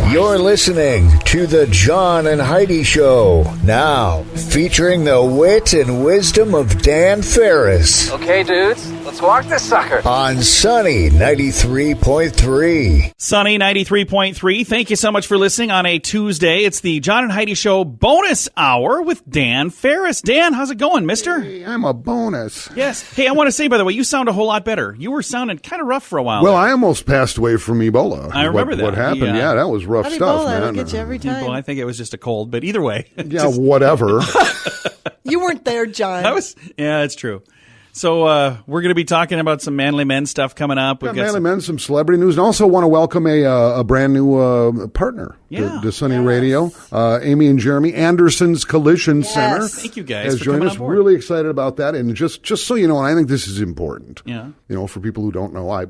You're listening to the John and Heidi Show, now featuring the wit and wisdom of Dan Farris. Okay, dudes, let's walk this sucker. On Sunny 93.3. Sunny 93.3. Thank you so much for listening on a Tuesday. It's the John and Heidi Show bonus hour with Dan Farris. Dan, how's it going, mister? Hey, I'm a bonus. Yes. Hey, I want to say, by the way, you sound a whole lot better. You were sounding kind of rough for a while. Well, I almost passed away from Ebola. I remember that. What happened? Yeah, that was rough stuff, man. It'll get you every time. Well, I think it was just a cold, but either way. Yeah, whatever. You weren't there, John. Yeah, it's true. So we're going to be talking about some manly men stuff coming up. We've got manly men, some celebrity news, and also want to welcome a brand new partner to Sunny Radio. Amy and Jeremy, Anderson's Collision Center. Thank you guys has for joined coming us. on board. Really excited about that, and just so you know, and I think this is important. Yeah. You know, for people who don't know, I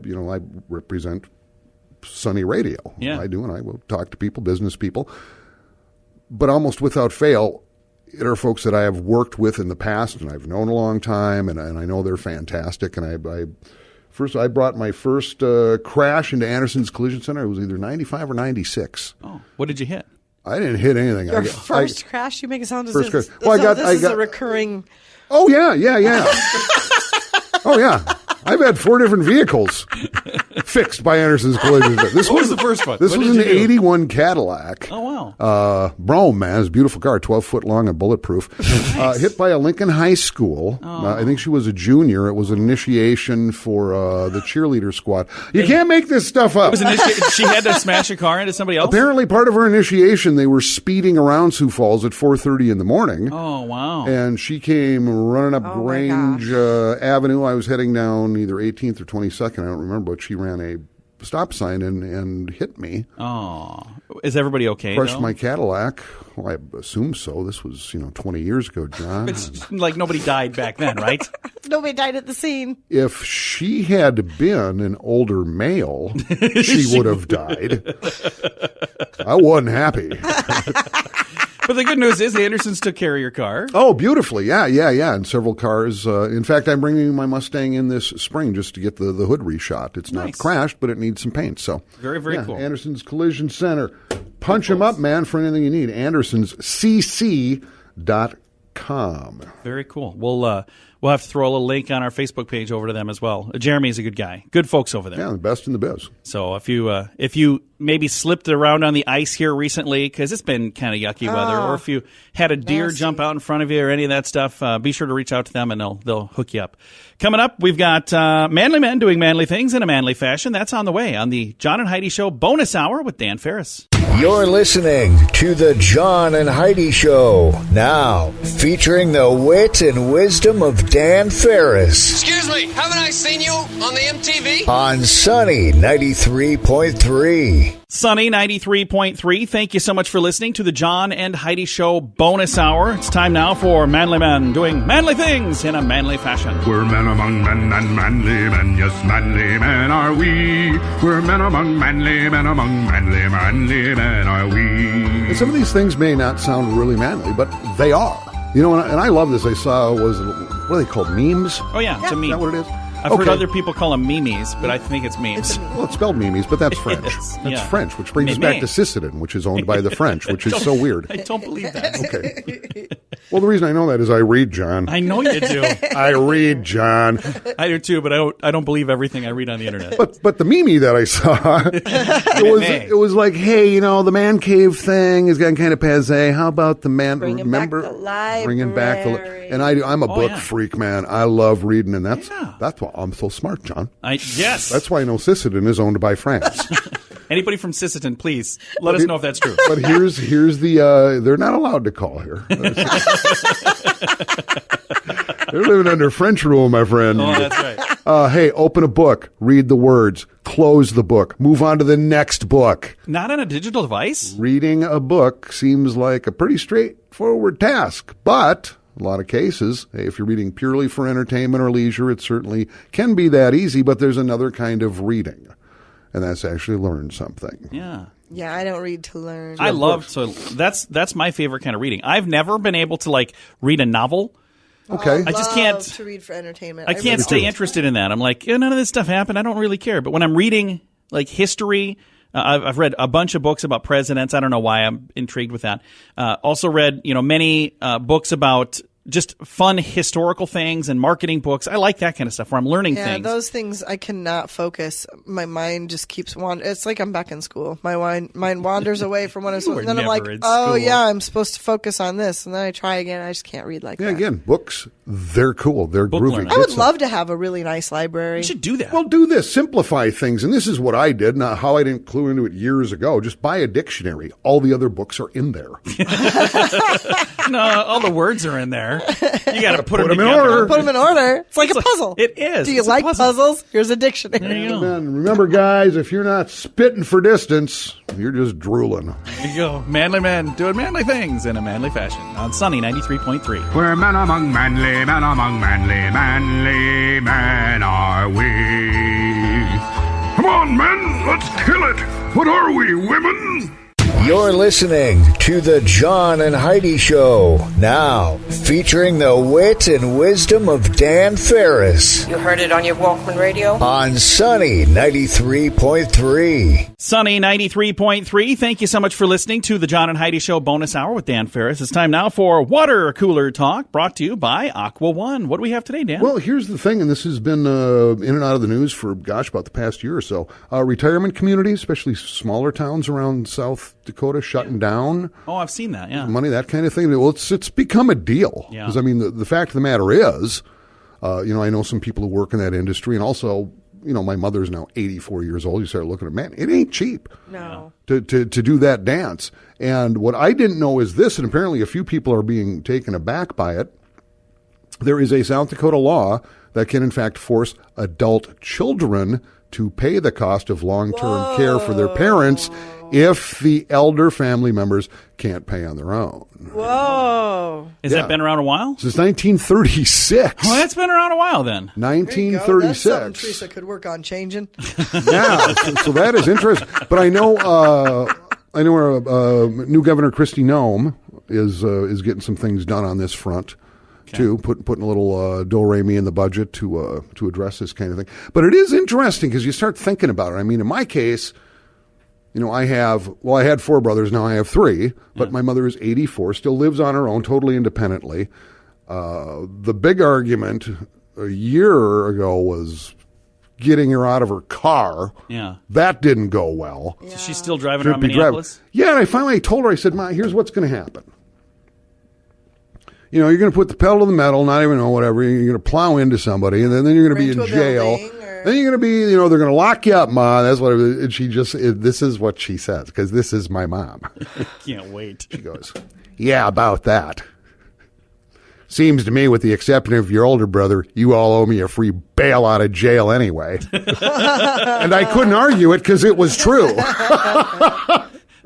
represent Sunny Radio. Yeah. I do, and I will talk to people, business people, but almost without fail, it are folks that I have worked with in the past and I've known a long time, and I know they're fantastic. And I brought my first crash into Anderson's Collision Center. It was either 95 or 96. Oh, what did you hit? I didn't hit anything. Your first crash? You make it sound as first if crash. Well, this is a recurring... Oh, yeah. Oh, yeah. I've had 4 different vehicles fixed by Anderson's Collision Center. What was the first one? This What was did an you do? 81 Cadillac. Oh, wow. Brome, man. It's a beautiful car, 12 foot long and bulletproof. Nice. Hit by a Lincoln High School. I think she was a junior. It was an initiation for the cheerleader squad. You can't make this stuff up. She had to smash a car into somebody else? Apparently, part of her initiation, they were speeding around Sioux Falls at 4:30 in the morning. Oh, wow. And she came running up Grange Avenue. I was heading down either 18th or 22nd. I don't remember, but she ran a stop sign and hit me. Oh. Is everybody okay, Crushed though? my Cadillac. Well, I assume so. This was, 20 years ago, John. It's like nobody died back then, right? Nobody died at the scene. If she had been an older male, she would have died. I wasn't happy. But the good news is the Andersons took care of your car. Oh, beautifully. Yeah. And several cars. In fact, I'm bringing my Mustang in this spring just to get the hood reshot. It's not crashed, but it needs some paint. So Very, very cool. Anderson's Collision Center. Punch him up, man, for anything you need. AndersonsCC.com. Very cool. We'll have to throw a little link on our Facebook page over to them as well. Jeremy's a good guy. Good folks over there. Yeah, the best in the biz. So if you maybe slipped around on the ice here recently, because it's been kind of yucky weather, or if you had a deer jump out in front of you or any of that stuff, be sure to reach out to them and they'll hook you up. Coming up, we've got manly men doing manly things in a manly fashion. That's on the way on the John and Heidi Show bonus hour with Dan Farris. You're listening to the John and Heidi Show, now featuring the wit and wisdom of Dan Farris. Excuse me, haven't I seen you on the MTV? On Sunny 93.3. Sunny 93.3. Thank you so much for listening to the John and Heidi Show bonus hour. It's time now for manly men doing manly things in a manly fashion. We're men among men and manly men, yes, manly men are we. We're men among manly men are we. And some of these things may not sound really manly, but they are. And I love this. I saw, what are they called, memes? Oh, yeah, it's a meme. Is that what it is? I've heard other people call them memes, but I think it's memes. Well, it's spelled memes, but that's French. That's French, which brings us back to Sisseton, which is owned by the French, which is so weird. I don't believe that. Okay. Well, the reason I know that is I read, John. I know you do. I read, John. I do too, but I don't believe everything I read on the internet. But the meme that I saw, it was like, hey, the man cave thing is getting kind of passé. How about the man? Bringing back the library. Bringing back and I'm a book freak, man. I love reading, and that's why I'm so smart, John. Yes. That's why I know Sisseton is owned by France. Anybody from Sisseton, please let us know if that's true. But here's the they're not allowed to call here. They're living under French rule, my friend. Oh, that's right. Hey, open a book, read the words, close the book, move on to the next book. Not on a digital device? Reading a book seems like a pretty straightforward task, but in a lot of cases, if you're reading purely for entertainment or leisure, it certainly can be that easy, but there's another kind of reading, and that's actually learn something. Yeah. Yeah, I don't read to learn. That's my favorite kind of reading. I've never been able to read a novel. Okay. I just can't to read for entertainment. I can't stay interested in that. I'm like, none of this stuff happened. I don't really care. But when I'm reading history, I've read a bunch of books about presidents. I don't know why I'm intrigued with that. Also read, many books about just fun historical things and marketing books. I like that kind of stuff where I'm learning things. Yeah, those things I cannot focus. My mind just keeps wandering. It's like I'm back in school. My mind wanders away from what I'm supposed to. Then I'm like, oh yeah, I'm supposed to focus on this, and then I try again. I just can't read like that. Yeah, again, books, they're cool. They're groovy. learning. I would love to have a really nice library. You should do that. Well, do this. Simplify things. And this is what I did, not how I didn't clue into it years ago. Just buy a dictionary. All the other books are in there. No, all the words are in there. You got to put them in together. order. Put them in order. It's like a puzzle. It is. Do you It's a like puzzle. puzzles? Here's a dictionary. There you go. And remember, guys, if you're not spitting for distance, you're just drooling. There you go. Manly men doing manly things in a manly fashion on Sunny 93.3. We're men among manly men are we. Come on, men, let's kill it. What are we, women? You're listening to the John and Heidi Show, now featuring the wit and wisdom of Dan Farris You heard it on your Walkman radio? on Sunny 93.3. Sunny 93.3. Thank you so much for listening to the John and Heidi Show bonus hour with Dan Farris. It's time now for Water Cooler Talk, brought to you by Aqua One. What do we have today, Dan? Well, here's the thing, and this has been in and out of the news for, about the past year or so. Retirement communities, especially smaller towns around South Dakota, shutting down. Oh, I've seen that, yeah. Money, that kind of thing. Well, it's become a deal. Yeah. Because, I mean, the fact of the matter is, I know some people who work in that industry, and also, my mother's now 84 years old. You start looking at, man, it ain't cheap. No. To do that dance. And what I didn't know is this, and apparently a few people are being taken aback by it. There is a South Dakota law that can, in fact, force adult children to pay the cost of long-term care for their parents if the elder family members can't pay on their own. Whoa. Has that been around a while? Since 1936. Well, that's been around a while then. 1936. That's something Teresa could work on changing. Yeah, so that is interesting. But I know our new Governor Kristi Noem is getting some things done on this front. Okay. Too, putting a little do-re-mi in the budget to address this kind of thing. But it is interesting because you start thinking about it. I mean, in my case, I had 4 brothers, now I have 3, but my mother is 84, still lives on her own, totally independently. The big argument a year ago was getting her out of her car. Yeah. That didn't go well. So she's still driving around Minneapolis? Yeah, and I finally told her, I said, Ma, here's what's going to happen. You're going to put the pedal to the metal, not even know whatever. You're going to plow into somebody, and then you're going to be in jail. Then you're going to be, they're going to lock you up, Ma. That's what and she this is what she says, because this is my mom. Can't wait. She goes, yeah, about that. Seems to me, with the exception of your older brother, you all owe me a free bail out of jail anyway. And I couldn't argue it because it was true.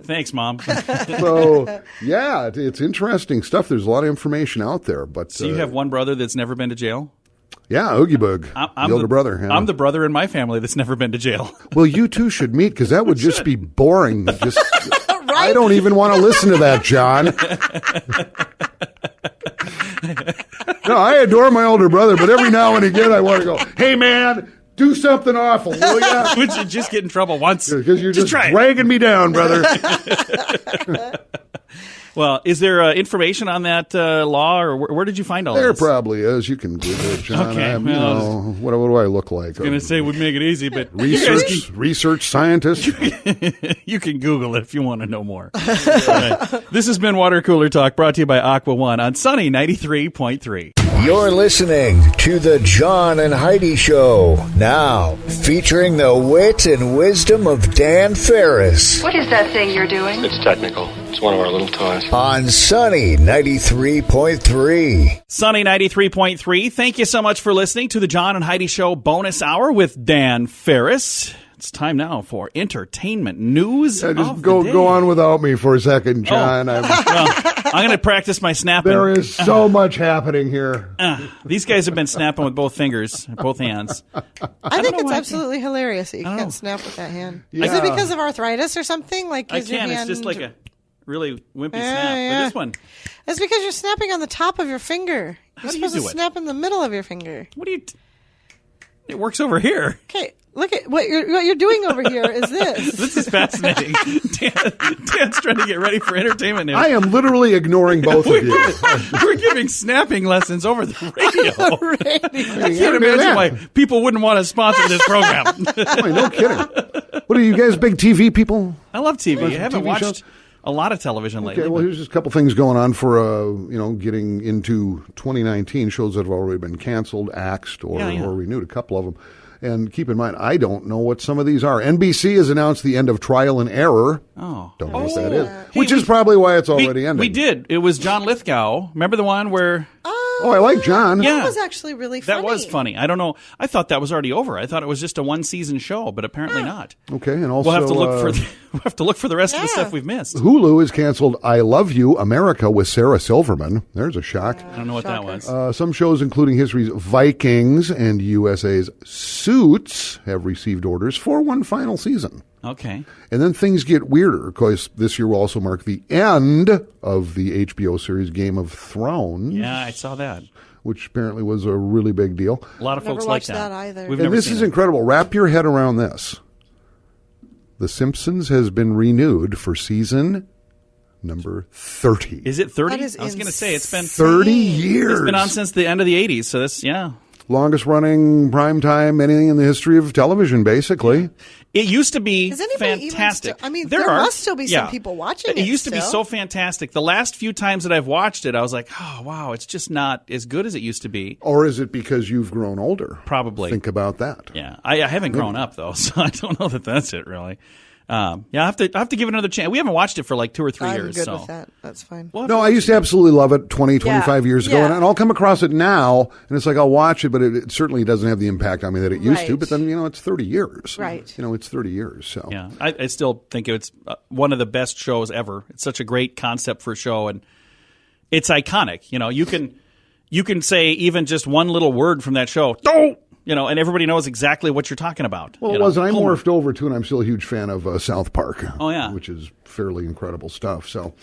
Thanks, Mom. So, yeah, it's interesting stuff. There's a lot of information out there. But So you have one brother that's never been to jail? Yeah, Oogie Boog, the older brother. Yeah. I'm the brother in my family that's never been to jail. Well, you two should meet because that would just be boring. I don't even want to listen to that, John. No, I adore my older brother, but every now and again I want to go, hey, man, do something awful, will ya? Would you just get in trouble once? Because you're just try it. dragging me down, brother. Well, is there information on that law, or where did you find all There this? probably is. You can Google it, John. Okay, what do I look like? I was going to say would make it easy, but Research scientist. you can Google it if you want to know more. All right. This has been Water Cooler Talk, brought to you by Aqua One on Sunny 93.3. You're listening to the John and Heidi Show, now featuring the wit and wisdom of Dan Farris What is that thing you're doing? It's technical. It's one of our little toys. on Sunny 93.3. Sunny 93.3. Thank you so much for listening to the John and Heidi Show bonus hour with Dan Farris. It's time now for entertainment news. Just of the day. go on without me for a second, John. Well, I'm going to practice my snapping. There is so much happening here. These guys have been snapping with both fingers, both hands. I think it's absolutely hilarious that you can't snap with that hand. Yeah. Is it because of arthritis or something? Like, I is your can. It's hand... just like a really wimpy Yeah, snap. yeah. But this one, It's because you're snapping on the top of your finger. You're do you supposed to do it? snap in the middle of your finger. what do you... It works over here. Okay, Look at what you're doing over here. Is this? This is fascinating. Dan's trying to get ready for entertainment news. I am literally ignoring both of you. We're giving snapping lessons over the radio. Radio. I can't imagine why people wouldn't want to sponsor this program. Boy, no kidding. What are you guys, big TV people? I love TV. I haven't TV watched shows? a lot of television lately. Okay, well, here's just a couple things going on for, getting into 2019. Shows that have already been canceled, axed, or renewed, a couple of them. And keep in mind, I don't know what some of these are. NBC has announced the end of Trial and Error. Oh. Don't know what that is. Hey, Which is probably why it's already ending. We did. It was John Lithgow. Remember the one where... Oh, I like John. Yeah. That was actually really funny. That was funny. I don't know. I thought that was already over. I thought it was just a one-season show, but apparently not. Okay, and also... We'll have to look for the rest of the stuff we've missed. Hulu has canceled I Love You, America with Sarah Silverman. There's a shock. I don't know what that was. Some shows, including history's Vikings and USA's Suits, have received orders for one final season. Okay. And then things get weirder, because this year will also mark the end of the HBO series Game of Thrones. Yeah, I saw that. Which apparently was a really big deal. A lot of folks like that. Never watched that either. And this is incredible. Wrap your head around this. The Simpsons has been renewed for season number 30. Is it 30? That is I was going to say, it's been 30 years. It's been on since the end of the 80s, so this, Longest running primetime anything in the history of television, basically. It used to be Is anybody fantastic. There must still be some people watching it. It used to be still. so fantastic. The last few times that I've watched it, I was like, oh, wow, it's just not as good as it used to be. Or is it because you've grown older? Probably. Think about that. Yeah. I haven't grown up, though, so I don't know that that's it, really. I have to give it another chance. We haven't watched it for like 2 or 3 years. I'm good with that. That's fine. No, I used to absolutely love it 20, 25 years ago, and I'll come across it now, and it's like I'll watch it, but it certainly doesn't have the impact on me that it used to. But then, it's 30 years. Right. It's 30 years. So yeah, I still think it's one of the best shows ever. It's such a great concept for a show, and it's iconic. You can say even just one little word from that show. Don't. And everybody knows exactly what you're talking about. Well, it was, and I morphed over to, and I'm still a huge fan of South Park. Oh, yeah. Which is fairly incredible stuff. So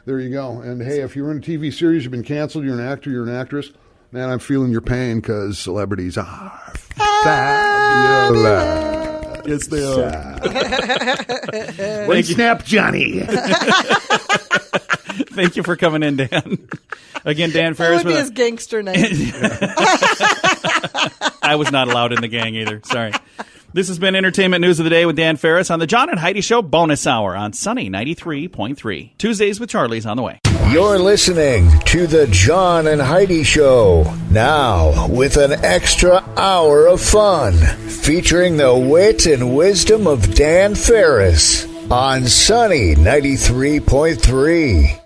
there you go. And hey, if you're in a TV series, you've been canceled, you're an actor, you're an actress, man, I'm feeling your pain because celebrities are fabulous. Yes, they are. One snap, Johnny. Thank you for coming in, Dan. Again, Dan Farris. That would be his gangster name. I was not allowed in the gang either. Sorry. This has been Entertainment News of the Day with Dan Farris on the John and Heidi Show bonus hour on Sunny 93.3. Tuesdays with Charlie's on the way. You're listening to the John and Heidi Show. Now, with an extra hour of fun, featuring the wit and wisdom of Dan Farris on Sunny 93.3.